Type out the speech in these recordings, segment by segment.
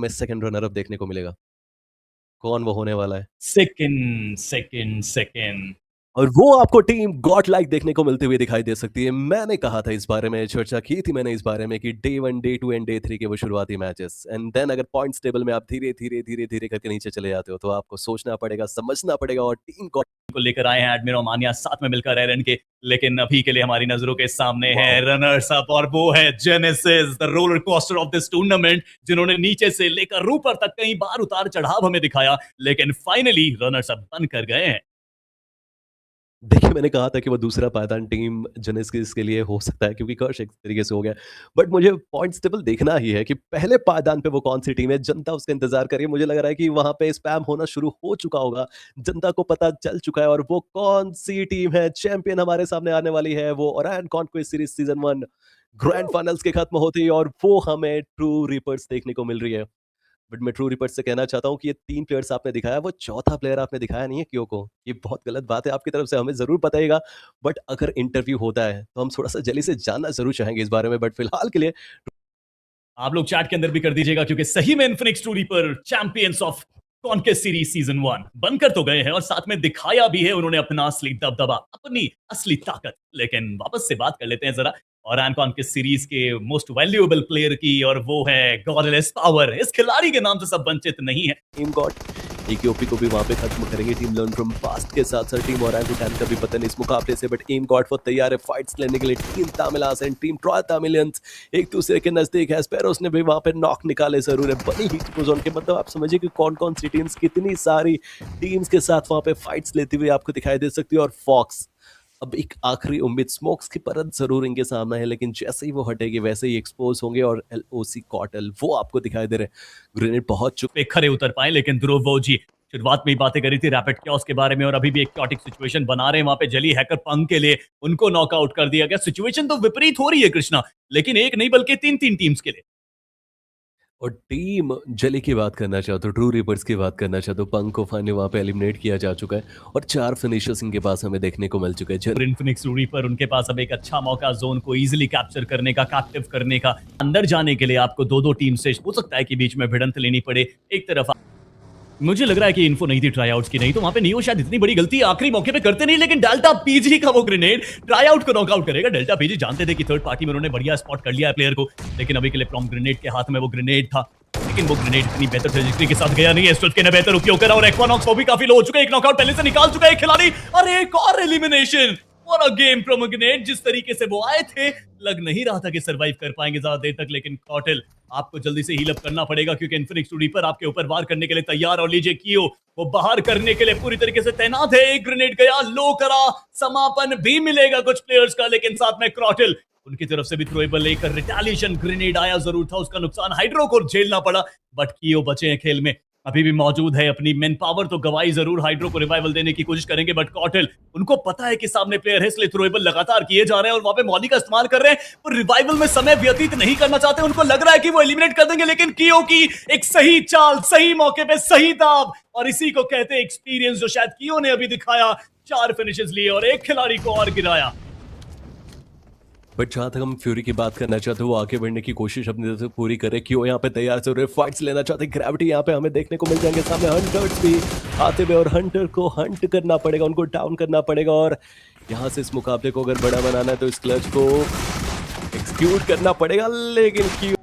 हमें second runner up देखने को मिलेगा? कौन वो होने वाला है? सेकंड सेकंड सेकंड और वो आपको टीम गॉड लाइक देखने को मिलती हुई दिखाई दे सकती है। मैंने कहा था इस बारे में, चर्चा की थी मैंने इस बारे में कि डे 1, डे 2 एंड डे 3 के वो शुरुआती मैचेस एंड देन अगर पॉइंट्स टेबल में आप धीरे-धीरे करके नीचे चले जाते हो, तो आपको सोचना पड़ेगा, समझना पड़ेगा और टीम गॉड को लेकर आए हैं एडमिरो मानिया साथ में मिलकर एरन के, लेकिन अभी के लिए हमारी नजरों के सामने है रनर्स अप और वो है genesis, the roller coaster of this tournament, जिन्होंने नीचे से लेकर ऊपर तक कई बार उतार चढ़ाव हमें दिखाया, लेकिन फाइनली रनर्स अप बनकर गए हैं। देखिए, मैंने कहा था कि वो दूसरा पायदान टीम जेनेसिस के लिए हो सकता है क्योंकि कर्श एक तरीके से हो गया। बट मुझे पॉइंट्स टेबल देखना ही है कि पहले पायदान पे वो कौन-सी टीम है, जनता उसका इंतज़ार कर रही है। मुझे लग रहा है कि वहाँ पे स्पैम होना शुरू हो चुका होगा। जनता को पता चल चुका है और वो कौन-सी टीम है, चैंपियन हमारे सामने आने वाली है, वो Ouran conquest series season 1 grand finals के खत्म होते ही और वो हमें ट्रू रीपर्स देखने को मिल रही है। बट मैं ट्रू रिपर्ट से कहना चाहता हूँ कि ये 3 प्लेयर्स आपने दिखाया, वो चौथा प्लेयर आपने दिखाया नहीं है क्यों को। ये बहुत गलत बात है आपकी तरफ से, हमें ज़रूर बताइएगा। बट अगर इंटरव्यू होता है, तो हम थोड़ा-सा जल्दी से जानना ज़रूर चाहेंगे इस बारे में। बट फिलहाल के लिए आप लोग चैट के अंदर भी कर दीजिएगा, क्योंकि सही में Infinix true reaper champions of conquest series season 1 बनकर तो गए हैं और साथ में दिखाया भी है उन्होंने अपना असली दबदबा, अपनी असली ताकत। लेकिन वापस से बात कर लेते हैं जरा और कॉन्क्वेस्ट सीरीज के मोस्ट वैल्यूएबल प्लेयर की, और वो है गॉडलेस पावर। इस खिलाड़ी के नाम से सब वंचित नहीं है। टीम गॉड एकेओपी को भी वहाँ पे खत्म करेंगे टीम लर्न फ्रॉम पास्ट के साथ-साथ टीम ओरांगुटान का भी पता नहीं इस मुकाबले से। बट टीम गॉड वो तैयार है फाइट्स लेने के लिए। टीम तामिलास एंड टीम ट्रॉय तामिलियंस एक दूसरे के नजदीक है। स्पैरोस ने भी वहाँ पे नॉक निकाले जरूर है। बनी हीट जोन के, मतलब आप समझिए कि कौन-कौन सी टीम्स कितनी सारी टीम्स के साथ वहाँ पे फाइट्स लेती हुई आपको दिखाई दे सकती है। और फॉक्स अब एक आखिरी उम्मीद, स्मोक्स की परत जरूर इनके सामने है, लेकिन जैसे ही वो हटेगी वैसे ही एक्सपोज होंगे। और एलओसी कॉटल वो आपको दिखाई दे रहे हैं। ग्रेनेड बहुत पे खरे उतर पाए, लेकिन ध्रुव वो जी शुरुआत में ही बातें करी थी रैपिड क्योस के बारे में, और अभी भी एक क्योटिक सिचुएशन बना रहे हैं वहां पे। जली हैकर पंग के लिए उनको नॉकआउट कर दिया गया। सिचुएशन तो विपरीत हो रही है कृष्णा, लेकिन एक नहीं बल्कि 3-3 टीम्स के लिए। और टीम जली की बात करना चाहता हूँ, ट्रू रिपर्स की बात करना चाहता हूँ। पंक को फाइनली वहाँ पे एलिमिनेट किया जा चुका है और 4 फिनिशर्स इनके पास हमें देखने को मिल चुके हैं। इन्फिनिक्स रूडी पर उनके पास अब एक अच्छा मौका जोन को इजीली कैप्चर करने का, कैप्टिव करने का। अंदर जाने के लिए आपको दो टीम से हो सकता है कि बीच में भिड़ंत लेनी पड़े। एक तरफ मुझे लग रहा है कि इन्फो नहीं थी ट्राईआउट्स की, नहीं तो वहां पे नियो शायद इतनी बड़ी गलती आखिरी मौके पे करते नहीं। लेकिन डेल्टा पीजी का वो ग्रेनेड ट्राईआउट को नॉकआउट करेगा। डेल्टा पीजी जानते थे कि थर्ड पार्टी में उन्होंने बढ़िया स्पॉट कर लिया है प्लेयर को, लेकिन अभी के लिए प्रॉम ग्रेनेड के हाथ में वो ग्रेनेड था, लेकिन वो ग्रेनेड इतनी बेहतर ट्रेजेक्टरी के साथ गया नहीं है। स्ट्रेट के ने बेहतर उपयोग करा और एक्वानॉक्स वो भी काफी लो हो चुका है। एक नॉकआउट पहले से निकाल चुका है एक खिलाड़ी और एक और एलिमिनेशन। और अ गेम फ्रॉम ग्रेनेड, जिस तरीके से वो आए थे लग नहीं रहा था कि सरवाइव कर पाएंगे ज्यादा देर तक, लेकिन कॉटल आपको जल्दी से हील अप करना पड़ेगा क्योंकि इन्फिनिक्स रीपर आपके ऊपर वार करने के लिए तैयार। और लीजिए कियो वो बाहर करने के लिए पूरी तरीके से तैनात है। एक ग्रेनेड गया, लो करा, समापन भी मिलेगा कुछ प्लेयर्स का, लेकिन साथ में क्रॉटल उनकी तरफ से भी थ्रोएबल लेकर रिटेलिएशन ग्रेनेड आया जरूर था, उसका नुकसान हाइड्रो को झेलना पड़ा, बट कियो बचे हैं खेल में, अभी भी मौजूद है। अपनी मेन पावर तो गवाई जरूर, हाइड्रो को रिवाइवल देने की कोशिश करेंगे, बट कॉटल उनको पता है कि सामने प्लेयर है, इसलिए थ्रोएबल लगातार किए जा रहे हैं और वहां पे मॉली का इस्तेमाल कर रहे हैं। वो रिवाइवल में समय व्यतीत नहीं करना चाहते, उनको लग रहा है कि वो एलिमिनेट कर देंगे, लेकिन कियो की एक सही चाल, सही मौके पे सही दाव, और इसी को कहते हैं एक्सपीरियंस, जो शायद कियो ने अभी दिखाया। 4 फिनिशेस लिए और एक खिलाड़ी को और गिराया। बट जहाँ तक हम फ्यूरी की बात करना चाहते हैं, वो आगे बढ़ने की कोशिश अपनी तरफ से पूरी करे। क्यों यहाँ पे तैयार से रहे, फाइट्स लेना चाहते हैं। ग्रेविटी यहाँ पे हमें देखने को मिल जाएंगे सामने, हंटर्स भी आते हुए, और हंटर को हंट करना पड़ेगा, उनको डाउन करना पड़ेगा। और यहाँ से इस मुकाबले को अगर बड़ा बनाना है तो इस क्लच को एक्सक्यूट करना पड़ेगा, लेकिन क्यों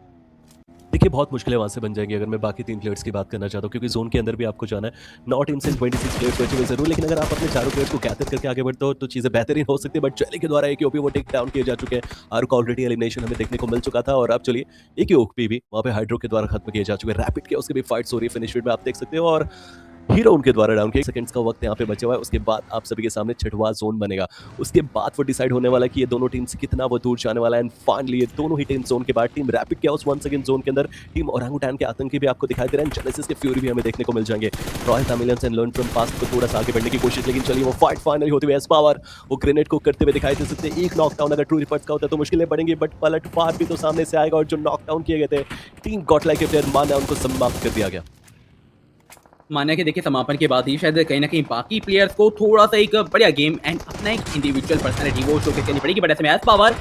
देखिए बहुत मुश्किलें वहाँ से बन जाएंगी अगर मैं बाकी 3 प्लेयर्स की बात करना चाहता हूँ, क्योंकि जोन के अंदर भी आपको जाना है। नॉट इन 26 प्लेयर्स बचे हुए जरूर, लेकिन अगर आप अपने चारों प्लेयर्स को गैदर करके आगे बढ़ते हो तो चीज़ें बेहतरीन हो सकती है। बट चले के द्वारा एक ओपी वो टेक डाउन किए जा चुके हैं। आर्क ऑलरेडी एलिमिनेशन हमें देखने को मिल चुका था, और अब चलिए एक ओपी भी वहाँ पे हाइड्रो के द्वारा खत्म किए जा चुके हैं। रैपिड के उसके भी फाइट्स हो रही है फिनिश में आप देख सकते हो, और हीरो उनके द्वारा डाउन किया। सेकंड्स का वक्त यहाँ पे बचा हुआ है, उसके बाद आप सभी के सामने छठवां जोन बनेगा। उसके बाद वो डिसाइड होने वाला है कि ये दोनों टीम से कितना वो दूर जाने वाला है। एंड फाइनली ये दोनों ही टीम जोन के बाद टीम रैपिड क्या उस 1 सेकंड जोन के अंदर टीम ओरांगुटान के आतंकी भी आपको दिखाई दे रहे हैं। जेनेसिस के फ्यूरी भी हमें देखने को मिल जाएंगे। Royal Tamilians and learn from past को थोड़ा सा आगे बढ़ने की कोशिश, लेकिन चलिए वो फाइट फाइनली होती हुई एस पावर वो ग्रेनेड को करते हुए दिखाई दे सकते हैं। एक नॉकडाउन अगर ट्रू रिपर्ट्स का होता है तो मुश्किलें बढ़ेंगी, बट पलट फार भी तो सामने से आएगा, और जो नॉकडाउन किए गए थे टीम गॉडलाइक के प्लेयर माना उनको समाप्त कर दिया गया। माना कि देखिए समापन के बाद ही शायद कहीं ना कहीं बाकी प्लेयर्स को थोड़ा सा एक बढ़िया गेम एंड अपना एक इंडिविजुअल पर्सनालिटी वो शोकेस करनी पड़ेगी। बट ऐसे में एस पावर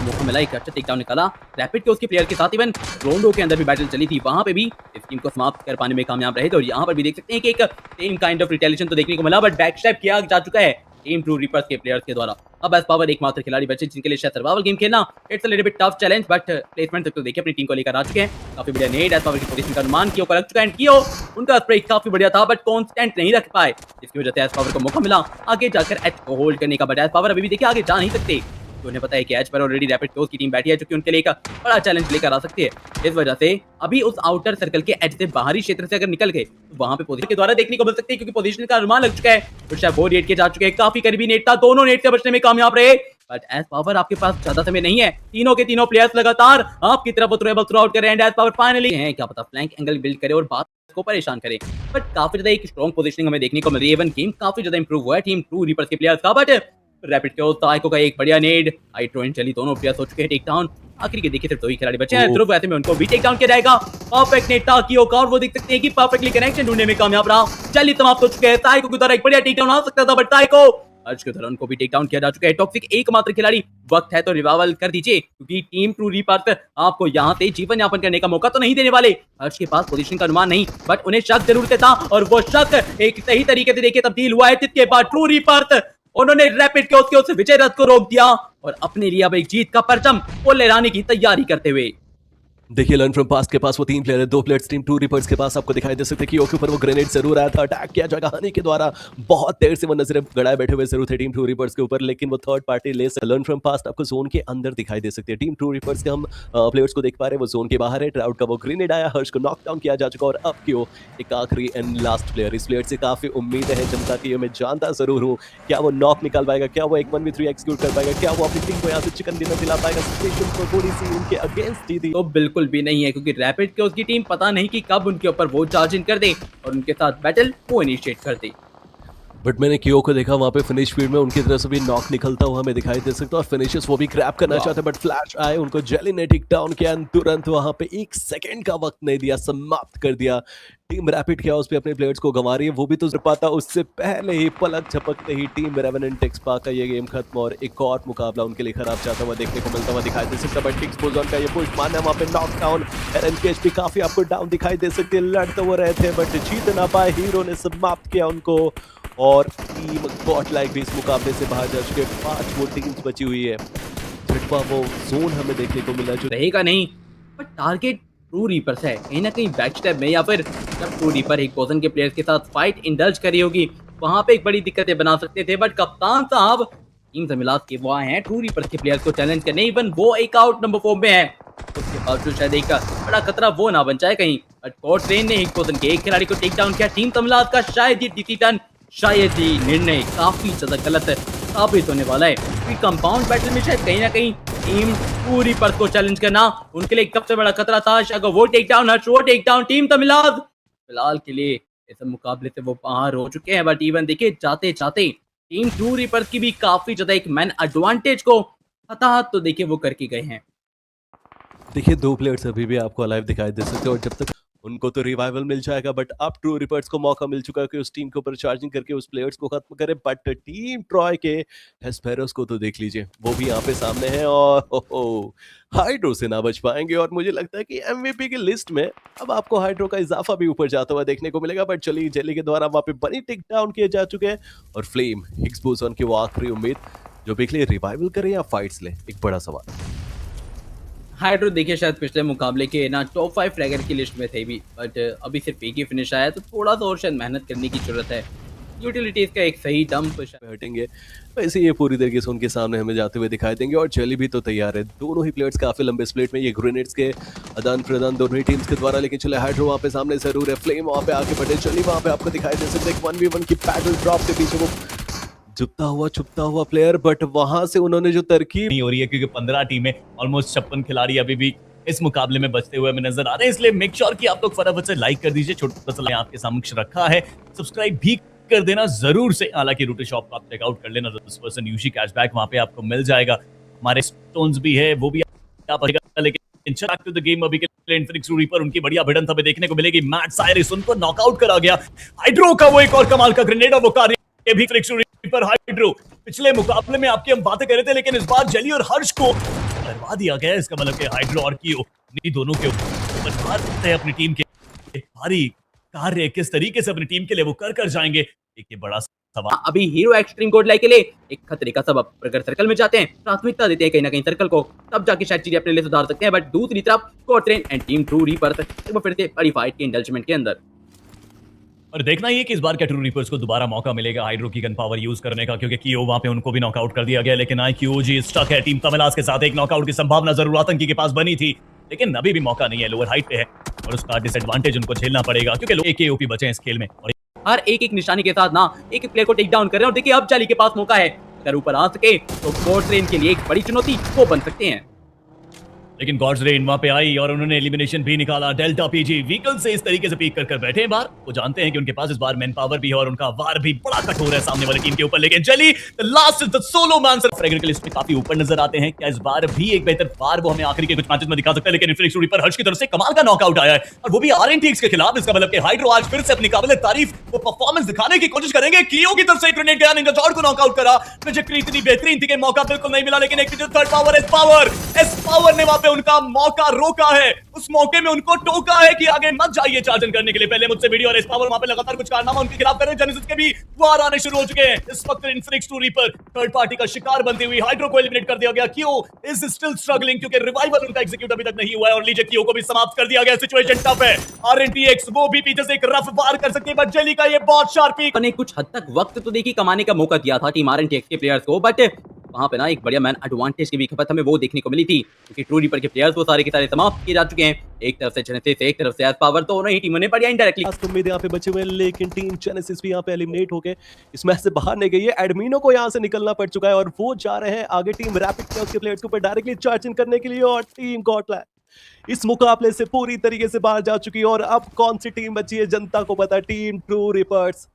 मौका मिला, एक अच्छा टेक डाउन निकाला रैपिड के उसके प्लेयर के साथ। इवन रोंडो के अंदर भी बैटल चली थी, वहां पे भी इस टीम को समाप्त कर पाने में कामयाब रहे थे। और यहाँ पर भी देख सकते हैं कि एक सेम काइंड ऑफ रिटेलिएशन तो देखने को मिला, बट बैक स्टेप किया जा चुका है टीम ट्रू रीपर्स के प्लेयर्स के द्वारा। अब एस पावर एकमात्र खिलाड़ी बचे जिनके लिए शायद सर्वाइवल गेम खेलना it's a little bit tough challenge, but placement तक तो देखिए अपनी टीम को लेकर आ चुके हैं। काफी बढ़िया नेड एस पावर की पोजीशन का अनुमान कियो को लग चुका है, एंड कियो उनका स्प्रे काफी बढ़िया था बट कांस्टेंट नहीं रख पाए, जिसकी वजह से एस पावर को मौका मिला आगे जाकर एच को होल्ड करने का। बट एस पावर अभी भी देखिए आगे जा नहीं सकते, तो उन्हें पता है कि एच पर ऑलरेडी रैपिड क्लोज की टीम बैठी है जो कि उनके लिए एक बड़ा चैलेंज लेकर आ सकती है। इस वजह से अभी उस आउटर सर्कल के एज से बाहरी क्षेत्र से अगर निकल गए तो वहां पे पोजीशन के द्वारा देखने को मिल सकती है, क्योंकि पोजीशन का अनुमान लग चुका है। तो वो नेट के जा चुके हैं, काफी करीबी नेट था, दोनों नेट से बचने में कामयाब रहे। बट एस पावर आपके पास ज्यादा समय नहीं है, तीनों के तीनों प्लेयर्स लगातार आपकी तरफ थ्रो आउट कर रहे हैं। एस पावर फाइनली है, क्या पता फ्लैंक एंगल बिल्ड करे और बात को परेशान करे, बट काफी ज्यादा एक स्ट्रॉन्ग पोजीशनिंग हमें देखने को मिल रही है। इवन गेम काफी ज्यादा इंप्रूव हुआ है टीम ट्रू रीपर्स के प्लेयर्स का। बट रैपिड के ताइको का एक बढ़िया नेड, हाइड्रो चली, दोनों प्लेयर्स हो चुके हैं टेक डाउन। आखिर के देखिए सिर्फ 2 ही खिलाड़ी बचे हैं, ध्रुव ऐसे में उनको भी टेक डाउन किया जाएगा। परफेक्ट नेट था कियो का, और वो देख सकते हैं कि परफेक्टली कनेक्शन ढूंढने में कामयाब रहा। चलिए समाप्त हो चुके हैं, ताइको की तरह एक बढ़िया टेक डाउन आ सकता था, बट ताइको अर्ज की तरह उनको भी टेक डाउन किया जा चुका है। टॉक्सिक एकमात्र खिलाड़ी, वक्त है तो रिवाइवल कर दीजिए, क्योंकि टीम ट्रू रीपर्स आपको यहाँ से जीवन यापन करने का मौका तो नहीं देने वाले। अर्ज के पास पोजीशन का अनुमान नहीं, बट उन्हें शक जरूर था, और वो शक एक सही तरीके से देखिए तब्दील हुआ है, जिसके बाद ट्रू रीपर्स उन्होंने रैपिड के उसके विजय रथ को रोक दिया और अपने लिए अब एक जीत का परचम वो लहराने की तैयारी करते हुए। देखिए लर्न फ्रॉम पास्ट के पास वो 3 प्लेयर है, 2 प्लेयर्स टीम ट्रू रीपर्स के पास आपको दिखाई दे सकते हैं कि ओके ऊपर वो ग्रेनेड जरूर आया था, अटैक किया जाएगा हनी के द्वारा। बहुत देर से वो नजरें गड़ाए बैठे हुए जरूर थे टीम ट्रू रीपर्स के ऊपर, लेकिन वो थर्ड पार्टी ले लर्न फ्रॉम पास्ट आपको जोन के अंदर दिखाई दे सकती है। टीम ट्रू रीपर्स के हम प्लेयर्स को देख पा रहे हैं, वो जोन के बाहर है। ट्राउट का वो ग्रेनेड आया, हर्ष को नॉक डाउन किया जा चुका, और अब क्यों एक आखिरी एंड लास्ट प्लेयर। इस प्लेयर से काफी उम्मीद है जनता की, मैं जानता जरूर हूँ क्या वो नॉक निकाल पाएगा, क्या वो एक 1v3 एक्सिक्यूट कर पाएगा, क्या वो अपनी टीम को यहाँ से चिकन डिनर दिला पाएगा। सिचुएशन को थोड़ी सी उनके अगेंस्ट ही थी, तो बिल्कुल भी नहीं है, क्योंकि रैपिड के उसकी टीम पता नहीं कि कब उनके ऊपर वो चार्ज इन कर दे और उनके साथ बैटल वो इनिशिएट कर दे। बट मैंने कियो को देखा वहां पे फिनिश फील्ड में, उनकी तरफ से भी नॉक निकलता हुआ हमें दिखाई दे सकता है, और फिनिशेस वो भी ग्रैब करना चाहते हैं, बट फ्लैश आए, उनको जेली ने टिक डाउन किया, तुरंत वहां पे 1 सेकंड का वक्त नहीं दिया, समाप्त कर दिया। टीम रैपिड क्या उस पे अपने प्लेयर्स को गंवा रही है, वो भी तो पाता उससे पहले ही पलक झपकते ही टीम रेवेनेंट टेक्सपा का ये गेम खत्म, और एक और मुकाबला उनके लिए खराब जाता हुआ देखने को मिलता हुआ दिखाई दे सकता है। बट टिक्सपोजन का ये पुश मारना, वहां पे नॉक डाउन, एरएनकेएच भी काफी आपको डाउन दिखाई दे सकती है, लड़ते हुए रहे थे बट जीत ना पाए, हीरो ने समाप्त किया उनको, और टीम गॉडलाइक भी इस मुकाबले से बाहर जा चुके। 5 वो टीम्स बची हुई है, छठवां वो जोन हमें देखने को मिला जो रहेगा नहीं, बट टारगेट ट्रू रीपर्स है। कहीं ना कहीं बैक स्टेप में या फिर जब ट्रू रीपर एक पोजन के प्लेयर्स के साथ फाइट इंडल्ज करी होगी, वहां पे एक बड़ी दिक्कतें बना सकते थे। बट कप्तान साहब टीम से मिला के वो आए हैं ट्रू रीपर्स के प्लेयर्स को चैलेंज करने, इवन वो एक आउट नंबर 4 में है, उसके बावजूद शायद एक बड़ा खतरा वो ना बन जाए कहीं। बट कोर्ट ट्रेन ने एक पोजन के एक खिलाड़ी को टेक डाउन किया। टीम तमिलात का शायद ये डिसीजन, शायद ही निर्णय काफी ज्यादा गलत साबित होने वाला है, क्योंकि कंपाउंड बैटल में शायद कहीं ना कहीं टीम पूरी पर को चैलेंज करना उनके लिए सबसे बड़ा खतरा था। शायद वो टेक डाउन, हर्ष वो टेक डाउन, टीम तमिलात फिलहाल के लिए इस मुकाबले से वो बाहर हो चुके हैं। बट इवन देखिए जाते जाते टीम ट्रू रीपर्स की भी काफी ज्यादा एक मैन एडवांटेज को हताहत तो देखिए वो करके गए हैं। देखिए 2 प्लेयर्स अभी भी आपको अलाइव दिखाई दे सकते हैं, और जब तक उनको तो रिवाइवल मिल जाएगा, बट अब ट्रू रीपर्स को मौका मिल चुका है कि उस टीम के ऊपर चार्जिंग करके उस प्लेयर्स को खत्म करे। बट टीम ट्रॉय के हेस्पेरोस को तो देख लीजिए, वो भी यहाँ पे सामने है, और हाइड्रो से ना बच पाएंगे, और मुझे लगता है कि एमवीपी की लिस्ट में अब आपको हाइड्रो का इजाफा भी ऊपर जाता हुआ देखने को मिलेगा। बट चलिए जेली के द्वारा वहाँ पे बनी टिक डाउन किए जा चुके हैं, और फ्लेम हिग्स बोसन की वो आखिरी उम्मीद जो पिछले रिवाइवल करे या फाइट्स ले, एक बड़ा सवाल। हाइड्रो देखिए शायद पिछले मुकाबले के ना टॉप 5 फ्रैगर की लिस्ट में थे भी, बट अभी सिर्फ एक ही फिनिश आया, तो थोड़ा सा और शायद मेहनत करने की जरूरत है। यूटिलिटीज का एक सही डंप हटेंगे, वैसे ये पूरी तरीके से उनके सामने हमें जाते हुए दिखाई देंगे, और चली भी तो तैयार है। दोनों ही प्लेयर्स काफी लंबे स्प्लिट में, ये ग्रेनेड्स के आदान प्रदान दोनों ही टीम्स के द्वारा, लेकिन चले हाइड्रो वहाँ पे सामने जरूर है, फ्लेम वहाँ पे आगे बढ़े, चली वहाँ पे आपको दिखाई दे सकते हैं 1v1 की पैडल ड्रॉप के पीछे वो छुपता हुआ प्लेयर, बट वहां से उन्होंने जो तरकीब नहीं हो रही है, क्योंकि 15 टीमें ऑलमोस्ट 56 खिलाड़ी अभी भी इस मुकाबले में बचते हुए हमें नजर आ रहे हैं, इसलिए मेक श्योर कि आप लोग फटाफट से लाइक कर दीजिए। छोटा सा आपके समक्ष रखा है, सब्सक्राइब भी कर देना जरूर से। हालांकि रूटे शॉप को आप चेकआउट कर लेना, 10% यूशी कैशबैक वहां पे आपको मिल जाएगा। हमारे स्टोन्स भी है, वो भी आप लेकिन बैक टू द गेम अभी के लिए इन्फिनिक्स रीपर उनकी बढ़िया भिड़ंत हमें देखने को मिलेगी। मैट साइरिस उनको नॉकआउट करा गया, हाइड्रो का वो एक और कमाल का ग्रेनेड, और वो कार्य भी इन्फिनिक्स रीपर हाइड्रो पिछले मुकाबले में आपकी हम बातें कर रहे थे, लेकिन इस बार जेली और हर्ष को करवा दिया गया है। इसका मतलब कि हाइड्रो और कियो इन्हीं दोनों के ऊपर भार सकते हैं अपनी टीम के भारी कार्य किस तरीके से अपनी टीम के लिए वो कर जाएंगे, एक ये बड़ा सवाल। अभी हीरो एक्सट्रीम कोड लाइक के लिए एक खतरे का सबब, अगर सर्कल में जाते हैं प्राथमिकता देते हैं कहीं ना कहीं सर्कल को, तब जाके शायद चीजें अपने लिए सुधार सकते हैं। बट दूसरी तरफ कोर्ट्रेन एंड टीम ट्रू रीपर फिर से बड़ी फाइट के इंडल्जमेंट के अंदर। और देखना ही है कि इस बार क्या ट्रू रीपर्स को दोबारा मौका मिलेगा हाइड्रो की गन पावर यूज करने का, क्योंकि कियो वहां पे उनको भी नॉकआउट कर दिया गया। लेकिन IQOG स्टक है टीम तमिलास के साथ। एक नॉकआउट की संभावना जरूर आतंकी के पास बनी थी, लेकिन अभी भी मौका नहीं है। लोअर हाइट पे है और उसका डिसएडवांटेज उनको झेलना पड़ेगा, क्योंकि लोग AKOP बचे हैं इस खेल में। और हर एक निशानी के साथ ना एक प्लेयर को टेक डाउन कर रहे हैं। और देखिए अब जाली के पास मौका है, अगर ऊपर आ सके तो कोर्ट्रेन के लिए एक बड़ी चुनौती वो बन सकते हैं। लेकिन गॉड्स रेन वहां पे आई और उन्होंने एलिमिनेशन भी निकाला। डेल्टा PG व्हीकल से इस तरीके से पीक कर बैठे हैं बाहर। वो जानते हैं कि उनके पास इस बार मैन पावर भी है और उनका वार भी बड़ा कठोर है सामने वाली टीम के ऊपर। लेकिन जली the last is the solo man sir fragger के लिस्ट में काफी ऊपर नजर आते हैं। क्या इस बार भी एक बेहतर वार वो हमें आखिरी के कुछ मैचेस में दिखा सकता है? लेकिन इन्फिनिक्स पर हर्ष की तरफ से कमाल का नॉकआउट आया है और वो भी RNTX के खिलाफ। इसका मतलब कि हाइड्रो आज फिर से अपनी काबिल तारीफ वो परफॉर्मेंस दिखाने की कोशिश करेंगे। कियो की तरफ से एक ग्रेनेड गया, निंजा जॉर्ड को नॉकआउट करा। ट्रैजेक्टरी इतनी बेहतरीन थी कि मौका बिल्कुल नहीं मिला। लेकिन एक थर्ड पावर एस पावर ने वहां पे उनका मौका रोका है। उस मौके में उनको टोका है कि आगे मत जाइए चार्जन करने के लिए। पहले मुझसे वीडियो और एस पावर वहां पे लगातार कुछ कारनामा उनके खिलाफ कर रहे हैं। जेनेसिस के भी वार आने शुरू हो चुके हैं। इस वक्त Infinix true reaper third party का शिकार बनती हुई हाइड्रो को एलिमिनेट कर दिया गया। कियो इज स्टिल स्ट्रगलिंग क्योंकि रिवाइवल उनका एग्जीक्यूट अभी तक नहीं हुआ है और लीजिए कियो को भी समाप्त कर दिया गया। सिचुएशन टफ है। RNTX वो भी पीछे से एक रफ वार कर सकती है, बट जेली का ये बहुत शार्पी ने कुछ हद तक वक्त तो देखिए कमाने का मौका दिया था टीम RNTX के प्लेयर्स को, बट वहां पे ना एक बढ़िया मैन एडवांटेज की भी खपत हमें वो देखने को मिली थी, क्योंकि ट्रू रीपर के प्लेयर्स वो सारे के सारे समाप्त किए जा चुके हैं। एक तरफ से जेनेसिस, एक तरफ से एस पावर, तो दोनों ही टीमों ने बढ़िया इनडायरेक्टली उम्मीद यहाँ पे बचे हुए हैं। लेकिन टीम जेनेसिस भी यहाँ पे एलिमिनेट होके इस मैच से बाहर नहीं गई है। एडमिनो को यहाँ से निकलना पड़ चुका है और वो जा रहे हैं आगे टीम रैपिड के उसके प्लेयर्स के ऊपर डायरेक्टली चार्ज इन करने के लिए। और टीम गॉडलैक इस मुकाबले से पूरी तरीके से बाहर जा चुकी है। और अब कौन सी टीम बची है जनता को पता है। टीम ट्रू रीपर्स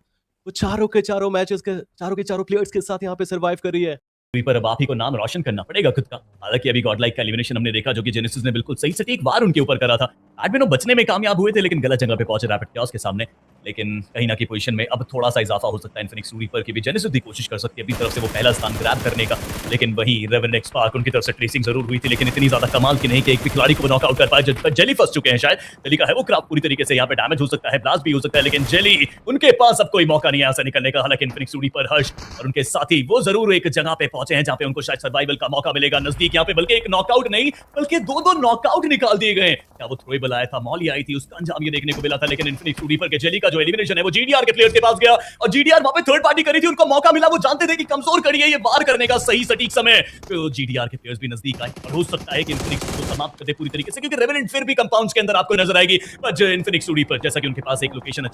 वो चारों के चारों मैचेस के चारों प्लेयर्स के साथ यहाँ पे सर्वाइव कर रही है। पर अब आप ही को नाम रोशन करना पड़ेगा खुद का। हालांकि अभी गॉडलाइक का एलिमिनेशन हमने देखा, जो कि जेनेसिस ने बिल्कुल सही सटीक वार उनके ऊपर करा था। एडमिनो बचने में कामयाब हुए थे, लेकिन गलत जगह पे पहुंचे रैपिड chaos के सामने। लेकिन कहीं ना कहीं पोजीशन में अब थोड़ा सा इजाफा हो सकता है। इन्फिनिक्स ट्रू रीपर की भी जेनेसिस भी कोशिश कर सकती है अपनी तरफ से वो पहला स्थान ग्रैब करने का। लेकिन वहीं रेवन एक्सपार्क उनकी तरफ से ट्रेसिंग जरूर हुई थी, लेकिन इतनी ज्यादा कमाल की नहीं कि एक भी खिलाड़ी को नॉकआउट कर पाए। जेली फंस चुके हैं शायद। जेली का है वो क्राफ्ट पूरी तरीके से यहाँ पे डैमेज हो सकता है, ब्लास्ट भी हो सकता है, लेकिन जेली उनके पास अब कोई मौका नहीं है यहाँ से निकलने का। हालांकि इन्फिनिक्स ट्रू रीपर हर्ष और उनके साथी वो जरूर एक जगह पे पहुंचे हैं जहां पे उनको शायद सर्वाइवल का मौका मिलेगा। नजदीक यहाँ पे बल्कि एक नॉकआउट नहीं बल्कि दो नॉकआउट निकाल दिए गए। क्या वो थ्रोएबल आया था, मॉली आई थी, उसका अंजाम ये देखने को मिला था। लेकिन इन्फिनिक्स ट्रू रीपर के जेली का जो एलिमिनेशन है वो GDR के प्लेयर के पास गया और GDR वहां पे थर्ड पार्टी करी थी, उनको मौका मिला। वो जानते थे कि कमजोर कड़ी है ये वार करने का सही सटीक समय, तो GDR के प्लेयर्स भी नजदीक आए और हो सकता है कि इन्फिनिक्स को समाप्त कर दे पूरी तरीके से, क्योंकि रेवेनेंट फिर भी कंपाउंड्स के अंदर आपको नजर आएगी। पर इन्फिनिक्स ट्रू रीपर जैसा कि उनके पास एक लोकेशन अच्छी